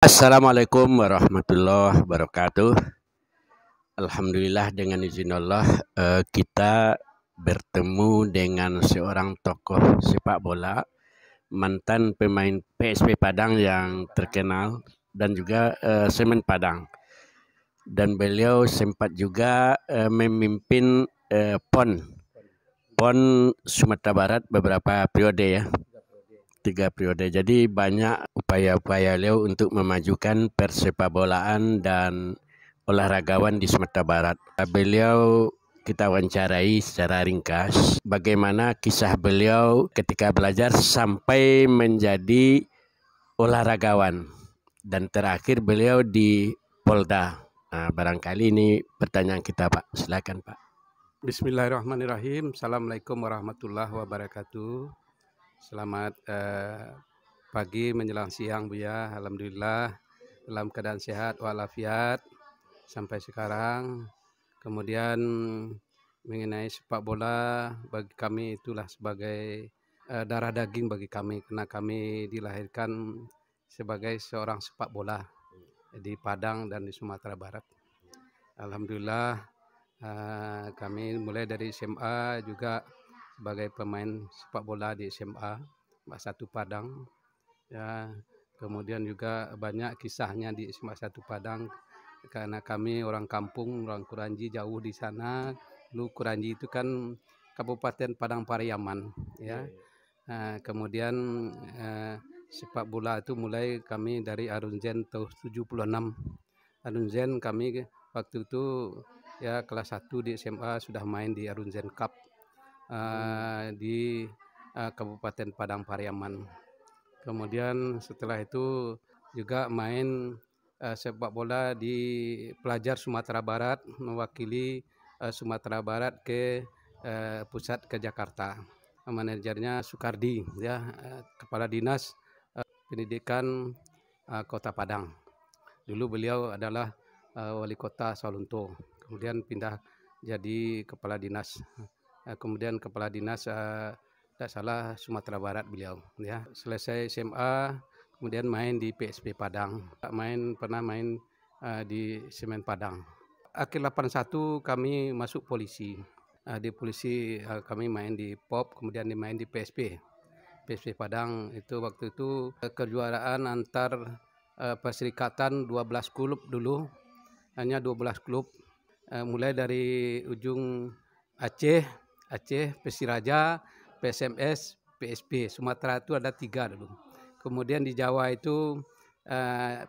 Assalamualaikum warahmatullahi wabarakatuh. Alhamdulillah dengan izin Allah kita bertemu dengan seorang tokoh sepak bola, mantan pemain PSP Padang yang terkenal dan juga Semen Padang. Dan beliau sempat juga memimpin PON Sumatera Barat beberapa periode ya. 3 periode. Jadi banyak upaya-upaya beliau untuk memajukan persepakbolaan dan olahragawan di Sumatera Barat. Beliau kita wawancarai secara ringkas bagaimana kisah beliau ketika belajar sampai menjadi olahragawan dan terakhir beliau di Polda. Nah, barangkali ini pertanyaan kita, Pak. Silakan, Pak. Bismillahirrahmanirrahim. Assalamualaikum warahmatullahi wabarakatuh. Selamat pagi menjelang siang, Buya. Alhamdulillah dalam keadaan sehat walafiat sampai sekarang. Kemudian mengenai sepak bola, bagi kami itulah sebagai darah daging bagi kami, karena kami dilahirkan sebagai seorang sepak bola di Padang dan di Sumatera Barat. Alhamdulillah kami mulai dari SMA juga sebagai pemain sepak bola di SMA SMA 1 Padang. Ya, kemudian juga banyak kisahnya di SMA 1 Padang karena kami orang kampung, orang Kuranji jauh di sana. Dulu Kuranji itu kan Kabupaten Padang Pariaman, ya. Kemudian sepak bola itu mulai kami dari Arunzen tahun 76. Arunzen kami waktu itu ya kelas 1 di SMA sudah main di Arunzen Cup di Kabupaten Padang Pariaman. Kemudian setelah itu juga main sepak bola di pelajar Sumatera Barat, mewakili Sumatera Barat ke pusat ke Jakarta. Manajernya Sukardi, ya, Kepala Dinas Pendidikan Kota Padang. Dulu beliau adalah wali kota Salunto, kemudian pindah jadi kepala dinas. Kemudian kepala dinas tidak salah Sumatera Barat beliau, ya. Selesai SMA kemudian main di PSP Padang, pernah main di Semen Padang. Akhir 81 kami masuk polisi. Di polisi kami main di POP, kemudian main di PSP Padang. Itu waktu itu kejuaraan antar perserikatan 12 klub dulu, hanya 12 klub, mulai dari ujung Aceh, Persiraja, PSMS, PSP. Sumatera itu ada 3 dulu. Kemudian di Jawa itu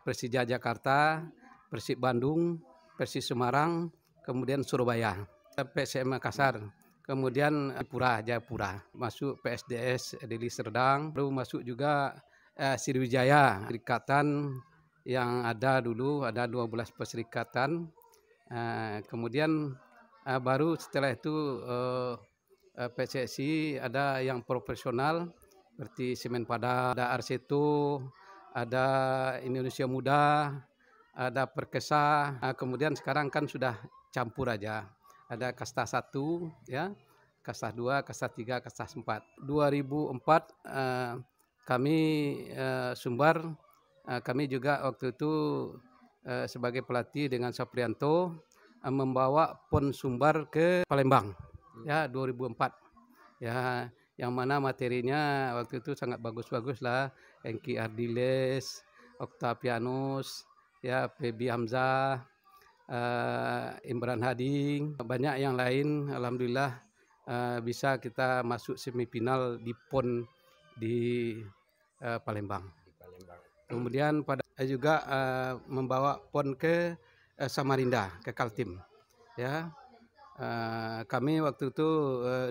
Persija Jakarta, Persib Bandung, Persis Semarang, kemudian Surabaya, PSM Makassar. Kemudian Jayapura, masuk PSDS Deli Serdang, lalu masuk juga Sriwijaya, perserikatan yang ada dulu, ada 12 perserikatan. Kemudian baru setelah itu PSSI ada yang profesional seperti Semen Padang, ada Arseto, ada Indonesia Muda, ada Perkesa. Kemudian sekarang kan sudah campur aja. Ada kasta 1, ya, kasta 2, kasta 3, kasta 4. 2004 kami Sumbar, kami juga waktu itu sebagai pelatih dengan Saprianto membawa PON Sumbar ke Palembang, ya, 2004. Ya, yang mana materinya waktu itu sangat bagus-bagus lah. Enki Ardiles, Octavianus, ya, Febi Hamzah, Imran Hading, banyak yang lain. Alhamdulillah bisa kita masuk semifinal di PON di Palembang. Kemudian pada juga membawa PON ke Samarinda, ke Kaltim, ya. Kami waktu itu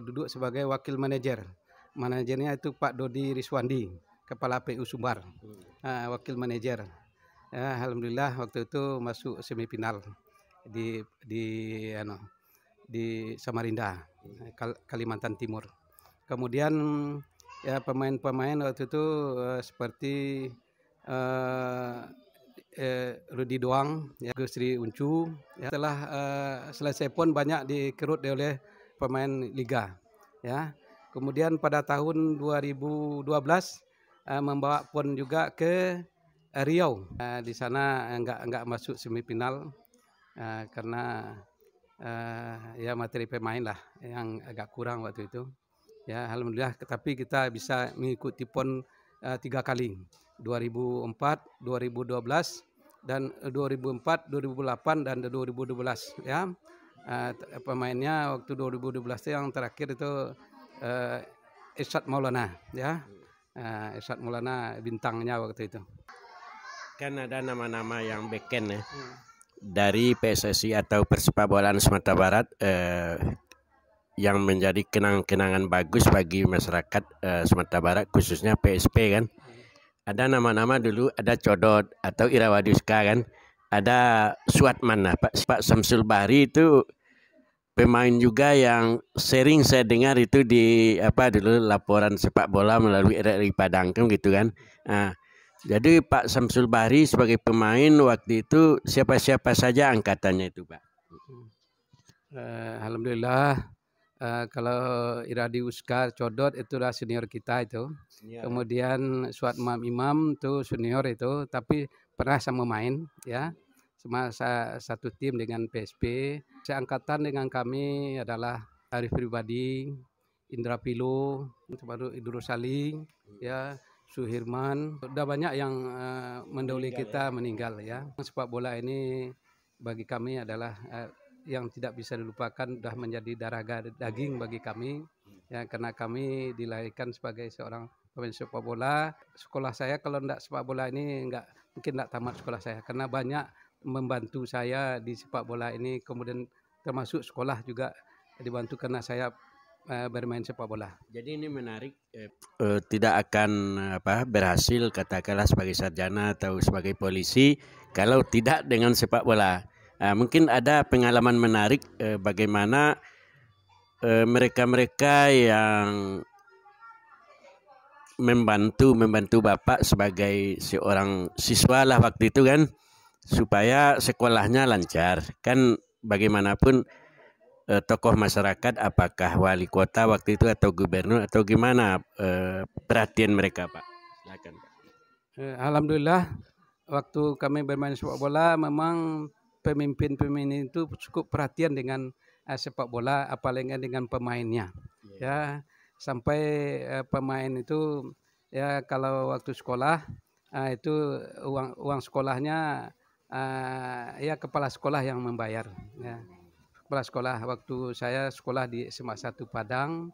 duduk sebagai wakil manajer. Manajernya itu Pak Dodi Riswandi, Kepala PU Sumbar, wakil manajer. Ya, alhamdulillah waktu itu masuk semifinal di Samarinda, Kalimantan Timur. Kemudian ya pemain-pemain waktu itu seperti Rudi Doang, ya, Gusri Uncu. Ya. Setelah selesai PON banyak dikerut oleh pemain liga, ya. Kemudian pada tahun 2012 membawa PON juga ke Riau. Di sana nggak masuk semifinal karena ya materi pemain lah yang agak kurang waktu itu. Ya, alhamdulillah tapi kita bisa mengikuti PON 3 kali, 2004, 2012 dan 2004, 2008 dan 2012 ya. Pemainnya waktu 2012 itu yang terakhir itu Irsad Maulana ya. Irsad Maulana bintangnya waktu itu. Kan ada nama-nama yang beken ya. Dari PSSI atau Persepakbolaan Sumatera Barat yang menjadi kenang-kenangan bagus bagi masyarakat Sumatera Barat khususnya PSP kan. Ada nama-nama dulu, ada Codot atau Irawaduska kan. Ada Suatman, Pak Samsul Bahri itu pemain juga yang sering saya dengar itu di dulu laporan sepak bola melalui RRI Padang kan gitu kan. Jadi Pak Samsul Bahri sebagai pemain waktu itu siapa-siapa saja angkatannya itu Pak? Alhamdulillah kalau Iradi Uskar Codot itulah senior kita itu. Kemudian Suatman Imam itu senior itu, tapi pernah sama main ya, sama satu tim dengan PSP. Seangkatan dengan kami adalah Arif Pribadi, Indra Pilo, baru Idrus Saling, ya, Suhirman. Udah banyak yang mendahului kita meninggal ya. Sepak bola ini bagi kami adalah yang tidak bisa dilupakan, sudah menjadi darah daging bagi kami ya, karena kami dilahirkan sebagai seorang pemain sepak bola. Sekolah saya kalau tidak sepak bola ini mungkin tidak tamat sekolah saya, karena banyak membantu saya di sepak bola ini, kemudian termasuk sekolah juga dibantu karena saya bermain sepak bola. Jadi ini menarik, tidak akan berhasil katakanlah sebagai sarjana atau sebagai polisi kalau tidak dengan sepak bola. Mungkin ada pengalaman menarik bagaimana mereka-mereka yang membantu Bapak sebagai seorang siswa lah waktu itu kan, supaya sekolahnya lancar. Kan bagaimanapun tokoh masyarakat, apakah wali kota waktu itu atau gubernur atau gimana perhatian mereka Pak? Silakan Pak. Alhamdulillah waktu kami bermain sepak bola memang pemimpin-pemimpin itu cukup perhatian dengan sepak bola, apalagi dengan pemainnya. Ya, sampai pemain itu ya kalau waktu sekolah itu uang sekolahnya ya kepala sekolah yang membayar. Ya. Kepala sekolah waktu saya sekolah di SMA 1 Padang,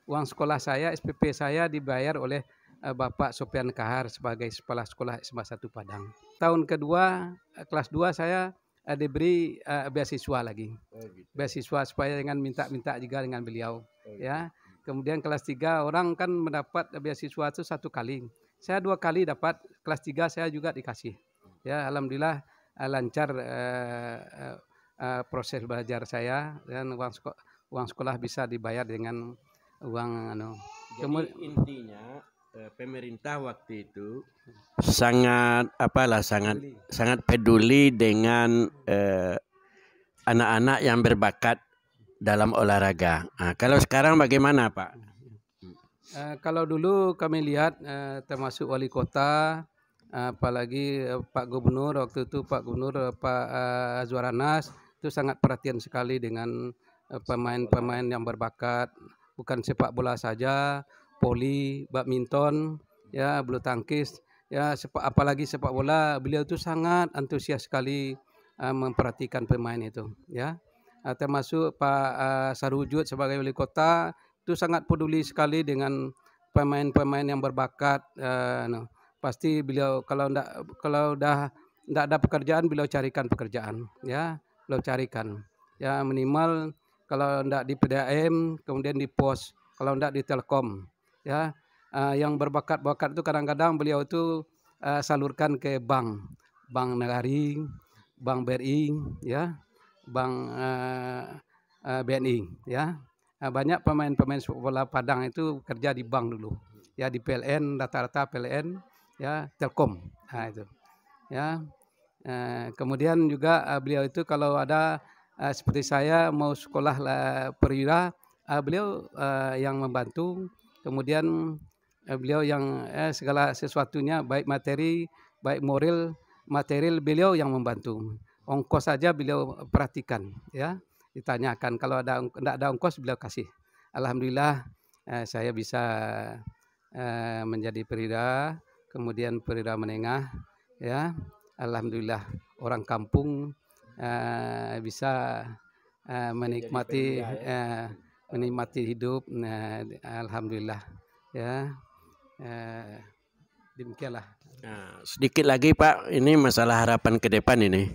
uang sekolah saya, SPP saya dibayar oleh Bapak Sopian Kahar sebagai kepala sekolah SMA 1 Padang. Tahun kedua, kelas 2 saya diberi beasiswa lagi. Beasiswa supaya dengan minta-minta juga dengan beliau. Ya. Kemudian kelas 3 orang kan mendapat beasiswa itu 1 kali. Saya 2 kali dapat, kelas 3 saya juga dikasih. Ya, alhamdulillah lancar proses belajar saya, dan uang sekolah bisa dibayar dengan uang Jadi intinya pemerintah waktu itu sangat peduli dengan anak-anak yang berbakat dalam olahraga. Kalau sekarang bagaimana Pak? Kalau dulu kami lihat termasuk wali kota, apalagi Pak Gubernur waktu itu, Pak Gubernur Pak Azwar Anas itu sangat perhatian sekali dengan pemain-pemain yang berbakat, bukan sepak bola saja, voli, badminton, ya, bulu tangkis, ya, apalagi sepak bola, beliau itu sangat antusias sekali memperhatikan pemain itu, ya. Termasuk Pak Sarwujud sebagai wali kota itu sangat peduli sekali dengan pemain-pemain yang berbakat. Pasti beliau kalau dah tidak ada pekerjaan, beliau carikan pekerjaan, ya, beliau carikan, ya, minimal kalau tidak di PDAM, kemudian di pos, kalau tidak di Telkom, ya. Yang berbakat-bakat itu kadang-kadang beliau itu salurkan ke bank Negari, Bank BRI, ya, Bank BNI, ya. Banyak pemain-pemain sepak bola Padang itu kerja di bank dulu, ya, di PLN, rata-rata PLN, ya, Telkom, itu, ya. Kemudian juga beliau itu kalau ada seperti saya mau sekolah perwira, beliau yang membantu. Kemudian beliau yang segala sesuatunya baik materi, baik moral, material beliau yang membantu. Ongkos saja beliau perhatikan ya. Ditanyakan kalau enggak ada ongkos beliau kasih. Alhamdulillah saya bisa menjadi perwira, kemudian perwira menengah ya. Alhamdulillah orang kampung bisa menikmati menikmati hidup. Alhamdulillah ya. Demikianlah. Nah, sedikit lagi Pak, ini masalah harapan ke depan ini.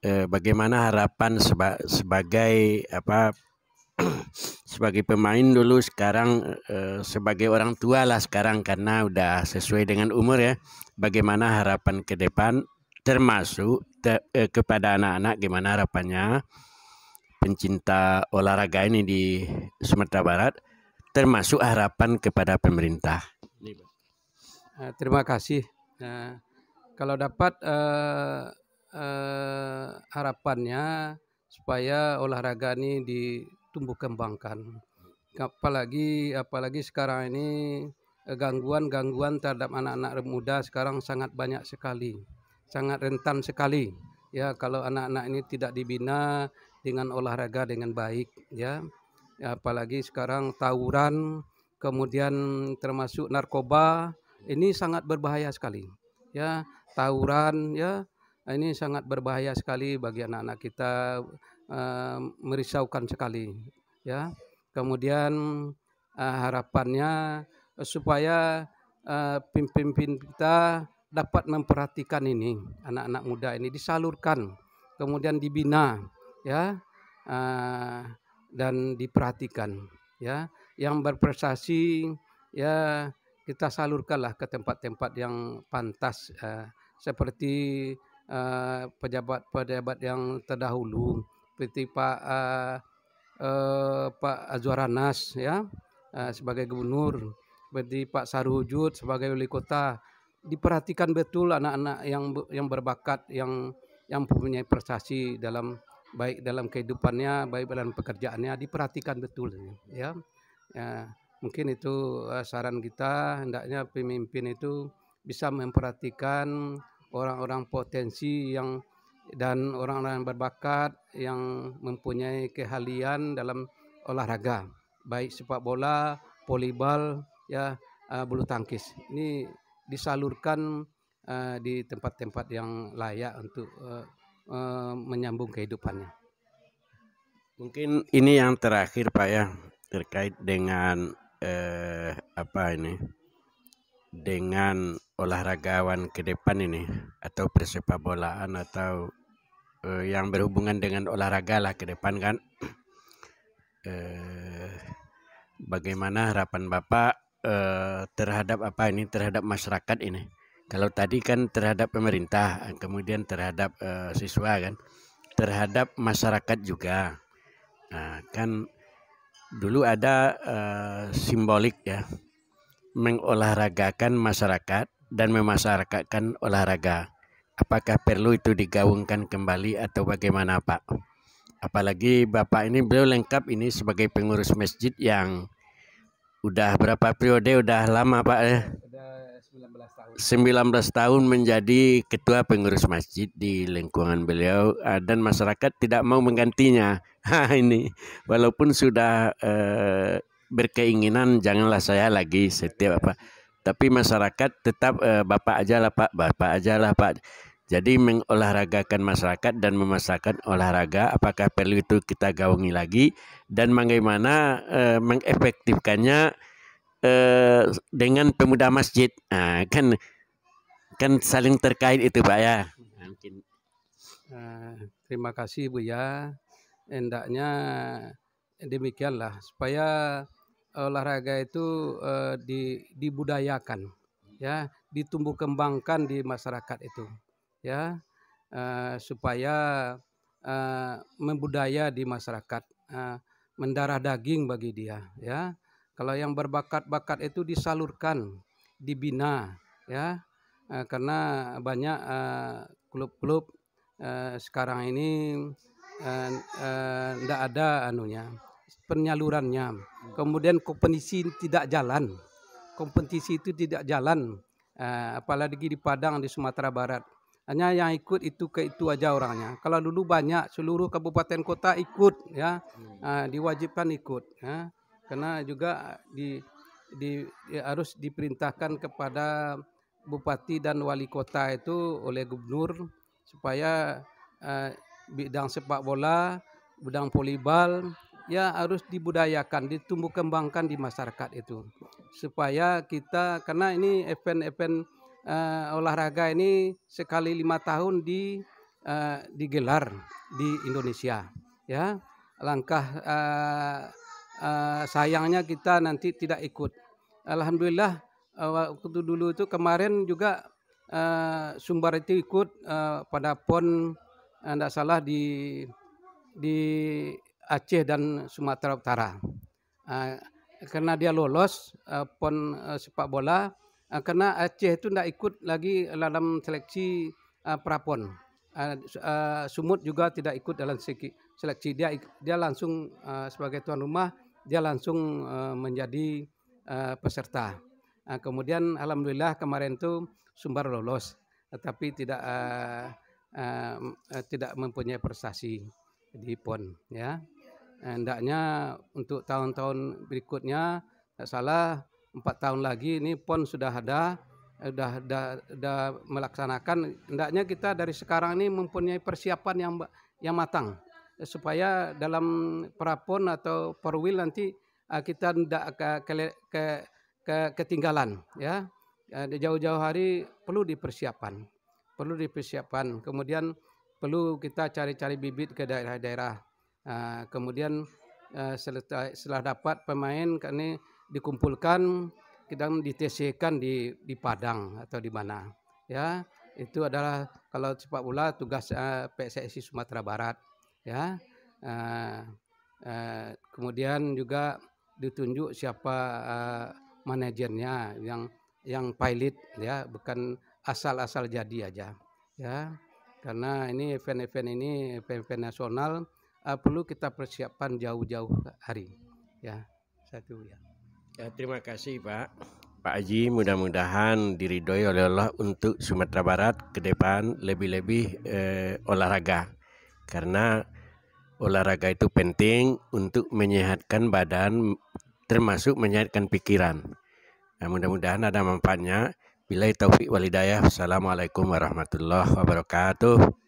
Bagaimana harapan sebagai apa sebagai pemain dulu, sekarang sebagai orang tua lah sekarang karena udah sesuai dengan umur ya. Bagaimana harapan ke depan termasuk kepada anak-anak, gimana harapannya pencinta olahraga ini di Sumatera Barat, termasuk harapan kepada pemerintah. Terima kasih. Kalau dapat harapannya supaya olahraga ini ditumbuh kembangkan. Apalagi sekarang ini gangguan terhadap anak-anak muda sekarang sangat banyak sekali, sangat rentan sekali. Ya, kalau anak-anak ini tidak dibina dengan olahraga dengan baik, ya apalagi sekarang tawuran, kemudian termasuk narkoba, ini sangat berbahaya sekali. Ya, tawuran ya ini sangat berbahaya sekali bagi anak-anak kita, merisaukan sekali. Ya, kemudian harapannya supaya pemimpin kita dapat memperhatikan ini anak-anak muda ini, disalurkan, kemudian dibina, ya dan diperhatikan. Ya, yang berprestasi ya kita salurkanlah ke tempat-tempat yang pantas, seperti pejabat-pejabat yang terdahulu seperti Pak Azwar Anas ya sebagai gubernur, seperti Pak Saruhujud sebagai wali kota. Diperhatikan betul anak-anak yang berbakat, yang mempunyai prestasi baik dalam kehidupannya, baik dalam pekerjaannya, diperhatikan betul ya. Mungkin itu saran kita, hendaknya pemimpin itu bisa memperhatikan orang-orang potensi dan orang-orang yang berbakat yang mempunyai keahlian dalam olahraga, baik sepak bola, volleyball, ya bulu tangkis. Ini disalurkan di tempat-tempat yang layak untuk menyambung kehidupannya. Mungkin ini yang terakhir Pak ya, terkait dengan dengan olahragawan ke depan ini, atau persepak bolaan, atau yang berhubungan dengan olahraga lah ke depan kan. Bagaimana harapan Bapak terhadap terhadap masyarakat ini? Kalau tadi kan terhadap pemerintah, kemudian terhadap siswa kan, terhadap masyarakat juga. Nah, kan dulu ada simbolik ya, mengolahragakan masyarakat dan memasyarakatkan olahraga. Apakah perlu itu digaungkan kembali atau bagaimana Pak? Apalagi Bapak ini beliau lengkap ini sebagai pengurus masjid yang udah berapa periode, udah lama Pak ya? Sudah 19 tahun. 19 tahun menjadi ketua pengurus masjid di lingkungan beliau, dan masyarakat tidak mau menggantinya. Ini walaupun sudah berkeinginan janganlah saya lagi setiap apa, tapi masyarakat tetap Bapak aja lah Pak. Jadi mengolahragakan masyarakat dan memasarkan olahraga, apakah perlu itu kita gaungi lagi, dan bagaimana mengefektifkannya dengan pemuda masjid. Nah, kan saling terkait itu Pak ya. Mungkin. Terima kasih Bu ya. Hendaknya demikianlah supaya olahraga itu dibudayakan, ya, ditumbuh kembangkan di masyarakat itu, ya, supaya membudaya di masyarakat, mendarah daging bagi dia, ya. Kalau yang berbakat-bakat itu disalurkan, dibina, ya, karena banyak klub-klub sekarang ini tidak ada penyalurannya, kemudian kompetisi tidak jalan, kompetisi itu tidak jalan, apalagi di Padang di Sumatera Barat. Hanya yang ikut itu aja orangnya. Kalau dulu banyak seluruh kabupaten kota ikut ya, diwajibkan ikut ya. Karena juga harus diperintahkan kepada bupati dan wali kota itu oleh gubernur supaya bidang sepak bola, bidang volleyball ya harus dibudayakan, ditumbuh kembangkan di masyarakat itu. Supaya kita, karena ini event-event olahraga ini sekali 5 tahun digelar di Indonesia. Ya, langkah sayangnya kita nanti tidak ikut. Alhamdulillah waktu dulu itu kemarin juga Sumbar itu ikut pada PON tidak salah di Aceh dan Sumatera Utara. Karena dia lolos PON sepak bola, karena Aceh itu tidak ikut lagi dalam seleksi prapon. Sumut juga tidak ikut dalam seleksi. Dia langsung sebagai tuan rumah, dia langsung menjadi peserta. Kemudian alhamdulillah kemarin itu Sumbar lolos, tetapi tidak mempunyai prestasi di PON ya. Hendaknya untuk tahun-tahun berikutnya, tak salah 4 tahun lagi ini PON sudah ada, sudah melaksanakan. Hendaknya kita dari sekarang ini mempunyai persiapan yang matang supaya dalam prapon atau perwil nanti kita tidak ketinggalan ya. Jauh-jauh hari perlu dipersiapkan. Kemudian perlu kita cari-cari bibit ke daerah-daerah. Kemudian setelah dapat pemain ini dikumpulkan, kita di-TC-kan di Padang atau di mana ya. Itu adalah kalau sepak bola tugas PSSI Sumatera Barat ya. Kemudian juga ditunjuk siapa manajernya yang pilot ya, bukan asal-asal jadi aja ya. Karena ini event-event nasional perlu kita persiapkan jauh-jauh hari ya. Satu ya. Terima kasih Pak Haji, mudah-mudahan diridhoi oleh Allah untuk Sumatera Barat ke depan lebih-lebih olahraga, karena olahraga itu penting untuk menyehatkan badan termasuk menyehatkan pikiran. Mudah-mudahan ada manfaatnya. Billahi taufiq wal hidayah. Assalamualaikum warahmatullahi wabarakatuh.